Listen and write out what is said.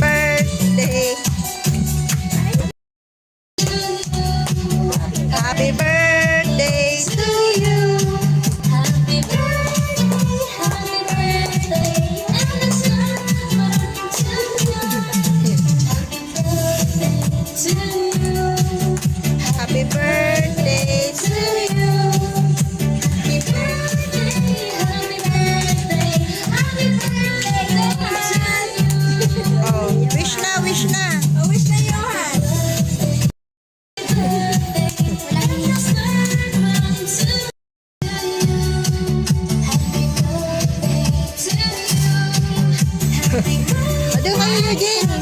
birthday. Happy birthday to you. Happy birthday and a song to you. Happy birthday to you. Happy birthday to you. Happy birthday, happy birthday, happy birthday to you. Oh, wish na, wish na. Oh, wish na Johan. Ado kayo, Eugene.